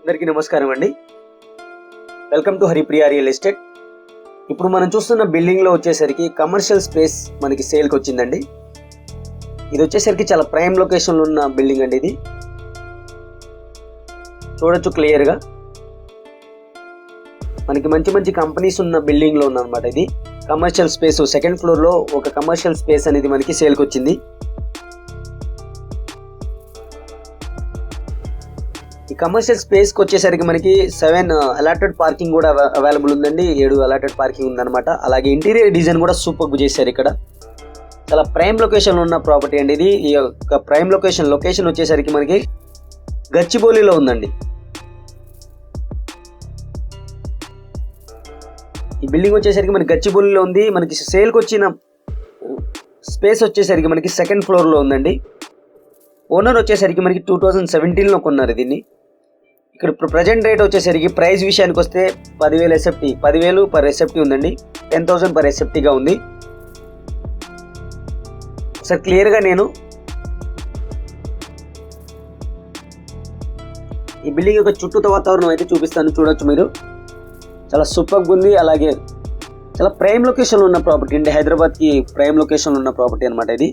అందరికీ నమస్కారం అండి. Welcome to Haripriya real estate. ఇప్పుడు మనం చూస్తున్న బిల్డింగ్లో వచ్చేసరికి కమర్షియల్ స్పేస్ మనకి సేల్కి వచ్చిందండి. ఇది వచ్చేసరికి చాలా ప్రైమ్ లొకేషన్లో ఉన్న బిల్డింగ్ అండి. ఇది చూడొచ్చు క్లియర్గా. మనకి మంచి మంచి కంపెనీస్ ఉన్న బిల్డింగ్లో ఉందన్నమాట. ఇది కమర్షియల్ స్పేస్, సెకండ్ ఫ్లోర్లో ఒక కమర్షియల్ స్పేస్ అనేది మనకి సేల్కి వచ్చింది. ఈ కమర్షియల్ స్పేస్కి వచ్చేసరికి మనకి 7 అలాటెడ్ పార్కింగ్ కూడా అవైలబుల్ ఉందండి. 7 అలాటెడ్ పార్కింగ్ ఉందన్నమాట. అలాగే ఇంటీరియర్ డిజైన్ కూడా సూపర్గా చేశారు. ఇక్కడ చాలా ప్రైమ్ లొకేషన్లో ఉన్న ప్రాపర్టీ అండి ఇది. ఈ యొక్క ప్రైమ్ లొకేషన్ వచ్చేసరికి మనకి గచ్చిబౌలిలో ఉందండి. ఈ బిల్డింగ్ వచ్చేసరికి మనకి గచ్చిబౌలిలో ఉంది. మనకి సేల్కి వచ్చిన స్పేస్ వచ్చేసరికి మనకి సెకండ్ ఫ్లోర్లో ఉందండి. ఓనర్ వచ్చేసరికి మనకి 2017లో కొన్నారు దీన్ని. ఇక్కడ ప్రజెంట్ రేట్ వచ్చేసరికి ప్రైస్ విషయానికి వస్తే 10,000 ఎస్ఎఫ్టీ, 10,000 పర్ ఎస్ఎఫ్టీ ఉందండి. 10,000 పర్ ఎస్ఎఫ్టీగా ఉంది. సార్ క్లియర్గా నేను ఈ బిల్డింగ్ యొక్క చుట్టూ వాతావరణం అయితే చూపిస్తాను. చూడొచ్చు మీరు, చాలా సూపర్గా ఉంది. అలాగే చాలా ప్రైమ్ లొకేషన్లో ఉన్న ప్రాపర్టీ అండి. హైదరాబాద్కి ప్రైమ్ లొకేషన్లో ఉన్న ప్రాపర్టీ అనమాట ఇది.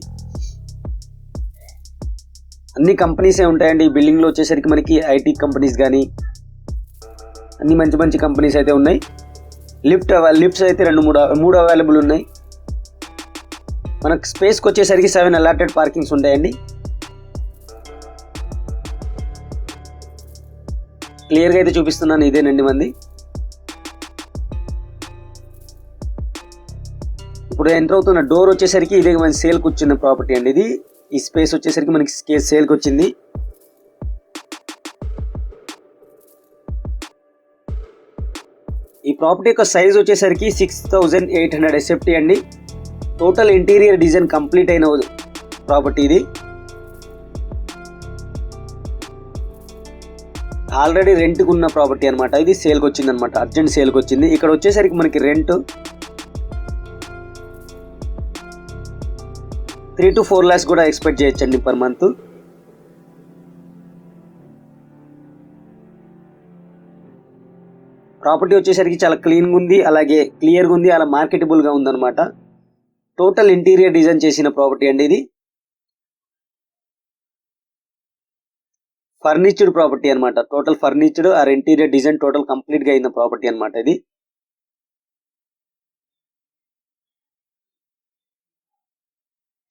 అన్ని కంపెనీసే ఉంటాయండి ఈ బిల్డింగ్లో వచ్చేసరికి. మనకి ఐటీ కంపెనీస్ కానీ అన్ని మంచి మంచి కంపెనీస్ అయితే ఉన్నాయి. లిఫ్ట్స్ అయితే 2-3 అవైలబుల్ ఉన్నాయి. మనకు స్పేస్కి వచ్చేసరికి 7 అలాటెడ్ పార్కింగ్స్ ఉంటాయండి. క్లియర్గా అయితే చూపిస్తున్నాను. ఇదేనండి మంది. ఇప్పుడు ఎంటర్ అవుతున్న డోర్ వచ్చేసరికి ఇదే మన సేల్కి వచ్చిన ప్రాపర్టీ అండి ఇది. ఈ స్పేస్ వచ్చేసరికి మనకి సేల్కి వచ్చింది. ఈ ప్రాపర్టీ యొక్క సైజ్ వచ్చేసరికి 6,800 ఎస్ఎఫ్టీ అండి. టోటల్ ఇంటీరియర్ డిజైన్ కంప్లీట్ అయిన ప్రాపర్టీ ఇది. ఆల్రెడీ రెంట్కి ఉన్న ప్రాపర్టీ అనమాట. ఇది సేల్కి వచ్చింది అనమాట. అర్జెంట్ సేల్కి వచ్చింది. ఇక్కడ వచ్చేసరికి మనకి రెంట్ 3 to 4 lakhs కూడా ఎక్స్పెక్ట్ చేయొచ్చండి పర్ మంత్. ప్రాపర్టీ వచ్చేసరికి చాలా క్లీన్గా ఉంది, అలాగే క్లియర్గా ఉంది, అలా మార్కెటబుల్గా ఉందన్నమాట. టోటల్ ఇంటీరియర్ డిజైన్ చేసిన ప్రాపర్టీ అండి ఇది. ఫర్నిచర్డ్ ప్రాపర్టీ అనమాట. Total furnished or interior design total కంప్లీట్గా అయిన ప్రాపర్టీ అనమాట ఇది.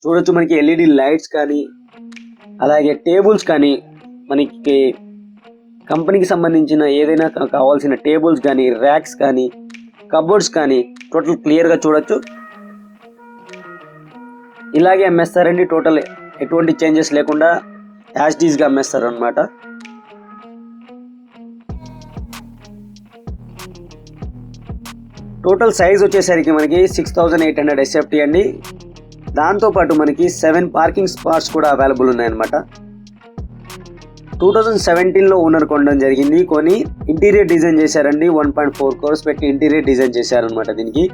చూడొచ్చు మనకి ఎల్ఈడి లైట్స్ కానీ, అలాగే టేబుల్స్ కానీ, మనకి కంపెనీకి సంబంధించిన ఏదైనా కావాల్సిన టేబుల్స్ కానీ, ర్యాక్స్ కానీ, కబోర్డ్స్ కానీ టోటల్ క్లియర్గా చూడొచ్చు. ఇలాగే అమ్మేస్తారండి. టోటల్ ఎటువంటి చేంజెస్ లేకుండా యాజ్ ఇట్ ఈస్గా అమ్మేస్తారు అనమాట. టోటల్ సైజ్ వచ్చేసరికి మనకి 6,800 ఎస్ఎఫ్టీ అండి. దాంతోపాటు మనకి 7 పార్కింగ్ స్పాట్స్ కూడా అవైలబుల్ ఉన్నాయన్నమాట. 2017లో ఓనర్ కొనడం జరిగింది. కొని ఇంటీరియర్ డిజైన్ చేశారండి. 1.4 crores పెట్టి ఇంటీరియర్ డిజైన్ చేశారనమాట దీనికి.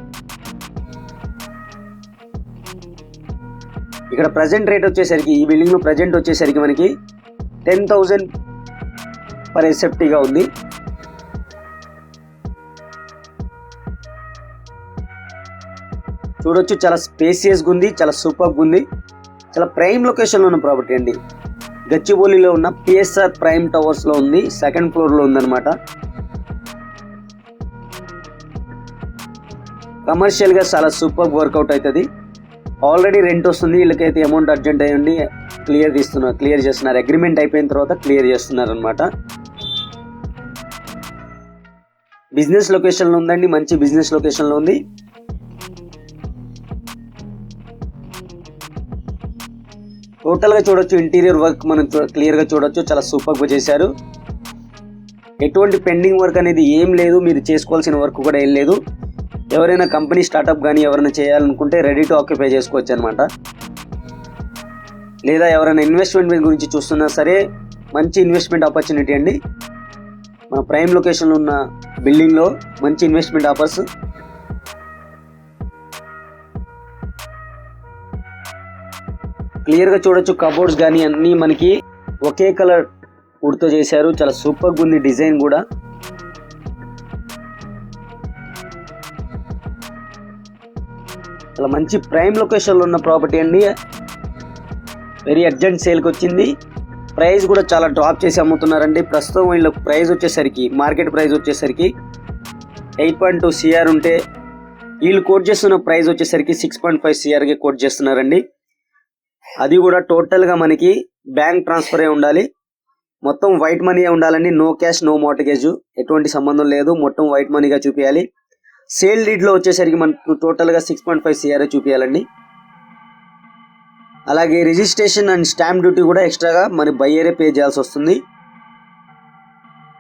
ఇక్కడ ప్రజెంట్ రేట్ వచ్చేసరికి ఈ బిల్డింగ్లో ప్రజెంట్ వచ్చేసరికి మనకి 10,000 పర్ ఎస్ఎఫ్టీగా ఉంది. చూడొచ్చు, చాలా స్పేసియస్గా ఉంది, చాలా సూపర్గా ఉంది. చాలా ప్రైమ్ లొకేషన్లో ఉన్న ప్రాపర్టీ అండి. గచ్చిబౌలిలో ఉన్న పిఎస్ఆర్ ప్రైమ్ టవర్స్లో ఉంది. సెకండ్ ఫ్లోర్లో ఉందన్నమాట. కమర్షియల్గా చాలా సూపర్ వర్కౌట్ అవుతుంది. ఆల్రెడీ రెంట్ వస్తుంది. వీళ్ళకైతే అమౌంట్ అర్జెంట్ అయ్యండి క్లియర్ చేస్తున్నారు. అగ్రిమెంట్ అయిపోయిన తర్వాత క్లియర్ చేస్తున్నారు అనమాట. బిజినెస్ లొకేషన్లో ఉందండి. మంచి బిజినెస్ లొకేషన్లో ఉంది. టోటల్గా చూడొచ్చు, ఇంటీరియర్ వర్క్ మనం క్లియర్గా చూడొచ్చు. చాలా సూపర్గా చేశారు. ఎటువంటి పెండింగ్ వర్క్ అనేది ఏం లేదు. మీరు చేసుకోవాల్సిన వర్క్ కూడా ఏం లేదు. ఎవరైనా కంపెనీ స్టార్టప్ కానీ ఎవరైనా చేయాలనుకుంటే రెడీ టు ఆక్యుపై చేసుకోవచ్చు అనమాట. లేదా ఎవరైనా ఇన్వెస్ట్మెంట్ గురించి చూస్తున్నా సరే మంచి ఇన్వెస్ట్మెంట్ ఆపర్చునిటీ అండి. మన ప్రైమ్ లొకేషన్లో ఉన్న బిల్డింగ్లో మంచి ఇన్వెస్ట్మెంట్ ఆఫర్స్. క్లియర్గా చూడొచ్చు. కబోర్డ్స్ కానీ అన్నీ మనకి ఒకే కలర్ వుడ్తో చేశారు. చాలా సూపర్గా ఉంది డిజైన్ కూడా. చాలా మంచి ప్రైమ్ లొకేషన్లో ఉన్న ప్రాపర్టీ అండి. వెరీ అర్జెంట్ సేల్కి వచ్చింది. ప్రైస్ కూడా చాలా డ్రాప్ చేసి అమ్ముతున్నారండి. ప్రస్తుతం వీళ్ళ ప్రైస్ వచ్చేసరికి మార్కెట్ ప్రైస్ వచ్చేసరికి 8.2 CR ఉంటే వీళ్ళు కోట్ చేస్తున్న ప్రైస్ వచ్చేసరికి 6.5 CRకి కోట్ చేస్తున్నారండి. అది కూడా టోటల్గా మనకి బ్యాంక్ ట్రాన్స్ఫర్ అయి ఉండాలి. మొత్తం వైట్ మనీ ఉండాలండి. నో క్యాష్ నో మార్టిగేజ్, ఎటువంటి సంబంధం లేదు. మొత్తం వైట్ మనీగా చూపించాలి. సేల్ డీడ్లో వచ్చేసరికి మనకు టోటల్గా 6.5 CR చూపించాలండి. అలాగే రిజిస్ట్రేషన్ అండ్ స్టాంప్ డ్యూటీ కూడా ఎక్స్ట్రాగా మన బయ్యరే పే చేయాల్సి వస్తుంది.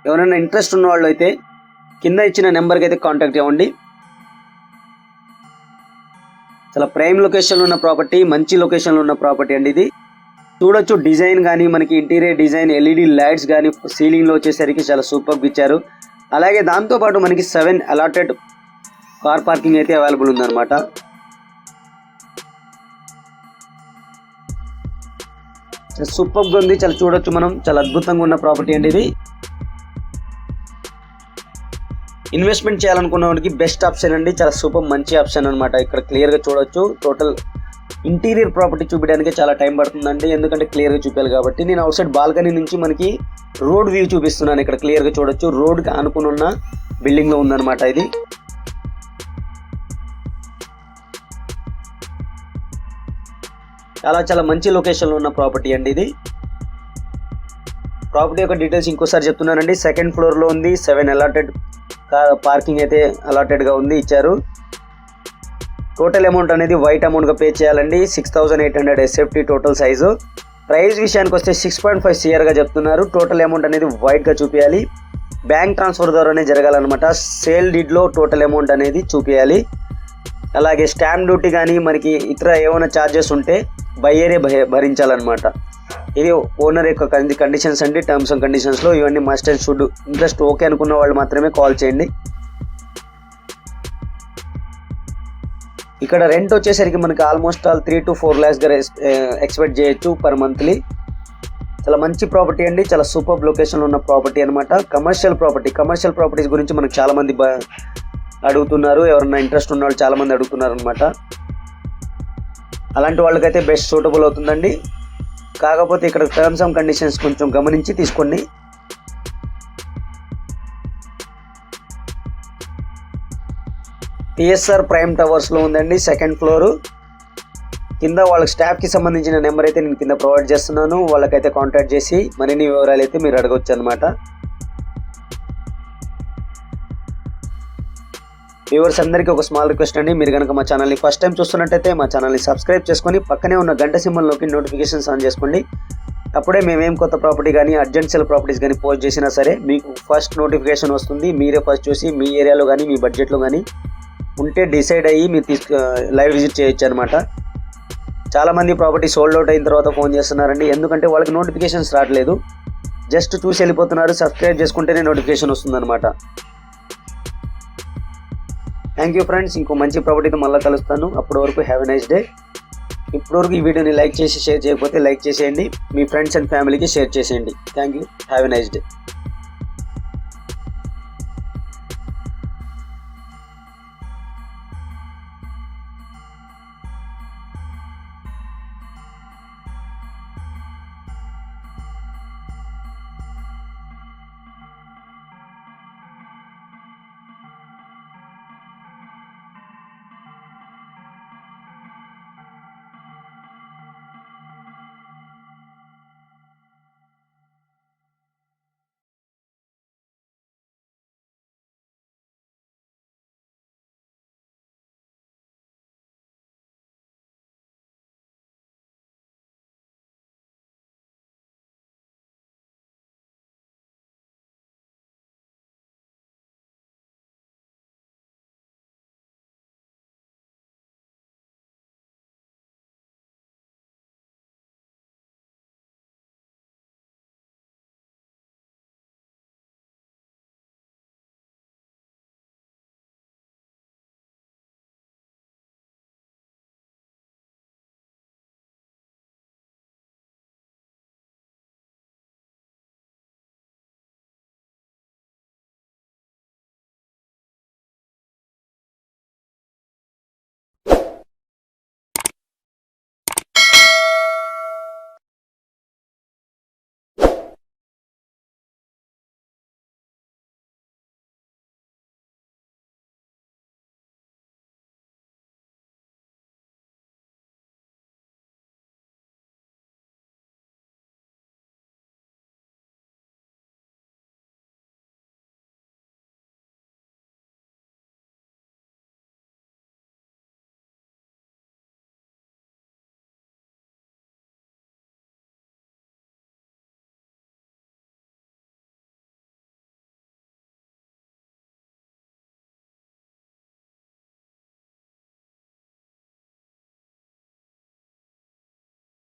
ఎవరైనా ఇంట్రెస్ట్ ఉన్న వాళ్ళు అయితే కింద ఇచ్చిన నెంబర్కి అయితే కాంటాక్ట్ అవ్వండి. చాలా ప్రైమ్ లొకేషన్లో ఉన్న ప్రాపర్టీ, మంచి లొకేషన్లో ఉన్న ప్రాపర్టీ అండి. ఇది చూడొచ్చు. డిజైన్ కానీ మనకి ఇంటీరియర్ డిజైన్, LED లైట్స్ కానీ సీలింగ్లో వచ్చేసరికి చాలా సూపర్గా ఇచ్చారు. అలాగే దాంతోపాటు మనకి 7 అలాటెడ్ కార్ పార్కింగ్ అయితే అవైలబుల్ ఉందన్నమాట. సూపర్గా ఉంది. చాలా చూడొచ్చు మనం. చాలా అద్భుతంగా ఉన్న ప్రాపర్టీ అండి ఇది. ఇన్వెస్ట్మెంట్ చేయాలనుకున్న వాడికి బెస్ట్ ఆప్షన్ అండి. చాలా సూపర్ మంచి ఆప్షన్ అనమాట. ఇక్కడ క్లియర్గా చూడొచ్చు. టోటల్ ఇంటీరియర్ ప్రాపర్టీ చూపించడానికి చాలా టైం పడుతుందండి, ఎందుకంటే క్లియర్గా చూపించాలి కాబట్టి. నేను అవుట్ సైడ్ బాల్కనీ నుంచి మనకి రోడ్ వ్యూ చూపిస్తున్నాను. ఇక్కడ క్లియర్గా చూడొచ్చు. రోడ్కి ఆనుకుని ఉన్న బిల్డింగ్లో ఉందన్నమాట ఇది. చాలా మంచి లొకేషన్లో ఉన్న ప్రాపర్టీ అండి ఇది. ప్రాపర్టీ యొక్క డీటెయిల్స్ ఇంకోసారి చెప్తున్నానండి. 2nd ఫ్లోర్లో ఉంది. 7 అలాటెడ్ పార్కింగ్ అయితే అలాటెడ్గా ఉంది, ఇచ్చారు. టోటల్ అమౌంట్ అనేది వైట్ అమౌంట్గా పే చేయాలండి. 6,800 SFT టోటల్ సైజు. ప్రైస్ విషయానికి వస్తే 6.5 CRగా చెప్తున్నారు. టోటల్ అమౌంట్ అనేది వైట్గా చూపించాలి. బ్యాంక్ ట్రాన్స్ఫర్ ద్వారానే జరగాలన్నమాట. సేల్ డీడ్లో టోటల్ అమౌంట్ అనేది చూపించాలి. అలాగే స్టాంప్ డ్యూటీ కానీ మనకి ఇతర ఏమైనా ఛార్జెస్ ఉంటే బయ్యరే భరించాలన్నమాట. ఇది ఓనర్ యొక్క కండిషన్స్ అండి. టర్మ్స్ అండ్ కండిషన్స్లో ఇవన్నీ must and should. Interest okay అనుకున్న వాళ్ళు మాత్రమే కాల్ చేయండి. ఇక్కడ రెంట్ వచ్చేసరికి మనకి ఆల్మోస్ట్ 3 to 4 lakhs ఎక్స్పెక్ట్ చేయొచ్చు పర్ మంత్లీ. చాలా మంచి ప్రాపర్టీ అండి. చాలా సూపర్ లొకేషన్లో ఉన్న ప్రాపర్టీ అనమాట. కమర్షియల్ ప్రాపర్టీస్ గురించి మనకు చాలామంది అడుగుతున్నారు. ఎవరన్నా ఇంట్రెస్ట్ ఉన్న వాళ్ళు చాలామంది అడుగుతున్నారు అనమాట. అలాంటి వాళ్ళకైతే బెస్ట్ సూటబుల్ అవుతుందండి. కాకపోతే ఇక్కడ టర్మ్స్ అండ్ కండిషన్స్ కొంచెం గమనించి తీసుకోండి. TSR ప్రైమ్ టవర్స్లో ఉందండి. 2nd floor. కింద వాళ్ళకి స్టాఫ్కి సంబంధించిన నెంబర్ అయితే నేను కింద ప్రొవైడ్ చేస్తున్నాను. వాళ్ళకైతే కాంటాక్ట్ చేసి మరిన్ని వివరాలు అయితే మీరు అడగవచ్చు అనమాట. వ్యూవర్స్ అందరికీ ఒక స్మాల్ రిక్వెస్ట్ అండి. మీరు కనుక మా ఛానల్ని ఫస్ట్ టైం చూస్తున్నట్టయితే మా ఛానల్ని సబ్స్క్రైబ్ చేసుకొని పక్కనే ఉన్న గంట సింబల్లోకి నోటిఫికేషన్స్ ఆన్ చేసుకోండి. అప్పుడే మేమేం కొత్త ప్రాపర్టీ కానీ అర్జెంట్ సేల్ ప్రాపర్టీస్ కానీ పోస్ట్ చేసినా సరే మీకు ఫస్ట్ నోటిఫికేషన్ వస్తుంది. మీరే ఫస్ట్ చూసి మీ ఏరియాలో కానీ మీ బడ్జెట్లో కానీ ఉంటే డిసైడ్ అయ్యి మీరు లైవ్ విజిట్ చేయొచ్చు అనమాట. చాలామంది ప్రాపర్టీ సోల్డ్ అవుట్ అయిన తర్వాత ఫోన్ చేస్తున్నారండి. ఎందుకంటే వాళ్ళకి నోటిఫికేషన్స్ రావట్లేదు. జస్ట్ చూసి వెళ్ళిపోతున్నారు. సబ్స్క్రైబ్ చేసుకుంటేనే నోటిఫికేషన్ వస్తుందన్నమాట. Thank you friends. ఇంకో మంచి ప్రాపర్టీతో మళ్ళీ కలుస్తాను. అప్పటి వరకు హ్యావ్ ఎ నైస్ డే. ఇప్పటివరకు ఈ వీడియోని లైక్ చేసి షేర్ చేయకపోతే లైక్ చేసేయండి. మీ ఫ్రెండ్స్ అండ్ ఫ్యామిలీకి షేర్ చేసేయండి. Thank you. Have a nice day.